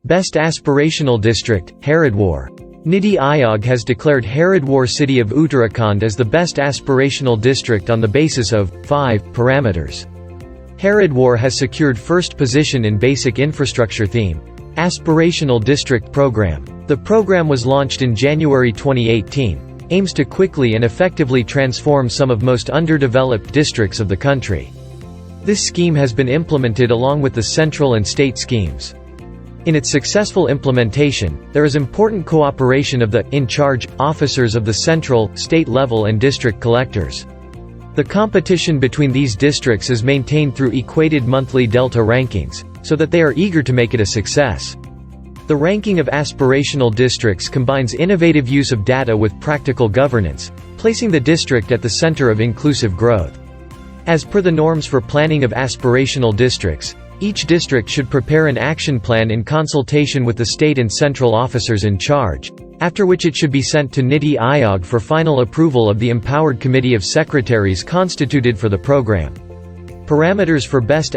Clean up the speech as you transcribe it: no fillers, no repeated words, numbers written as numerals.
Best Aspirational District, Haridwar. Niti Aayog has declared Haridwar city of Uttarakhand as the best aspirational district on the basis of 5 parameters. Haridwar has secured first position in Basic Infrastructure Theme, Aspirational District Program. The program was launched in January 2018, aims to quickly and effectively transform some of most underdeveloped districts of the country. This scheme has been implemented along with the central and state schemes. In its successful implementation, there is important cooperation of the in-charge officers of the central, state level and district collectors. The competition between these districts is maintained through equated monthly delta rankings, so that they are eager to make it a success. The ranking of aspirational districts combines innovative use of data with practical governance, placing the district at the center of inclusive growth. As per the norms for planning of aspirational districts, each district should prepare an action plan in consultation with the state and central officers in charge, after which it should be sent to Niti Aayog for final approval of the empowered committee of secretaries constituted for the program. Parameters for best